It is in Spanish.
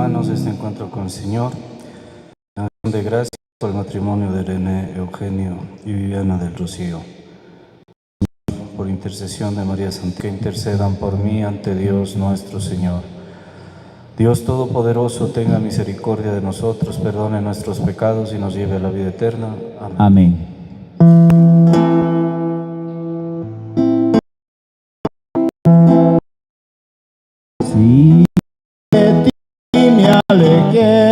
hermanos, este encuentro con el Señor. En acción de gracias por el matrimonio de René, Eugenio y Viviana del Rocío. Por intercesión de María Santísima, que intercedan por mí ante Dios nuestro Señor. Dios Todopoderoso, tenga misericordia de nosotros, perdone nuestros pecados y nos lleve a la vida eterna. Amén. Sí, de ti me alejé.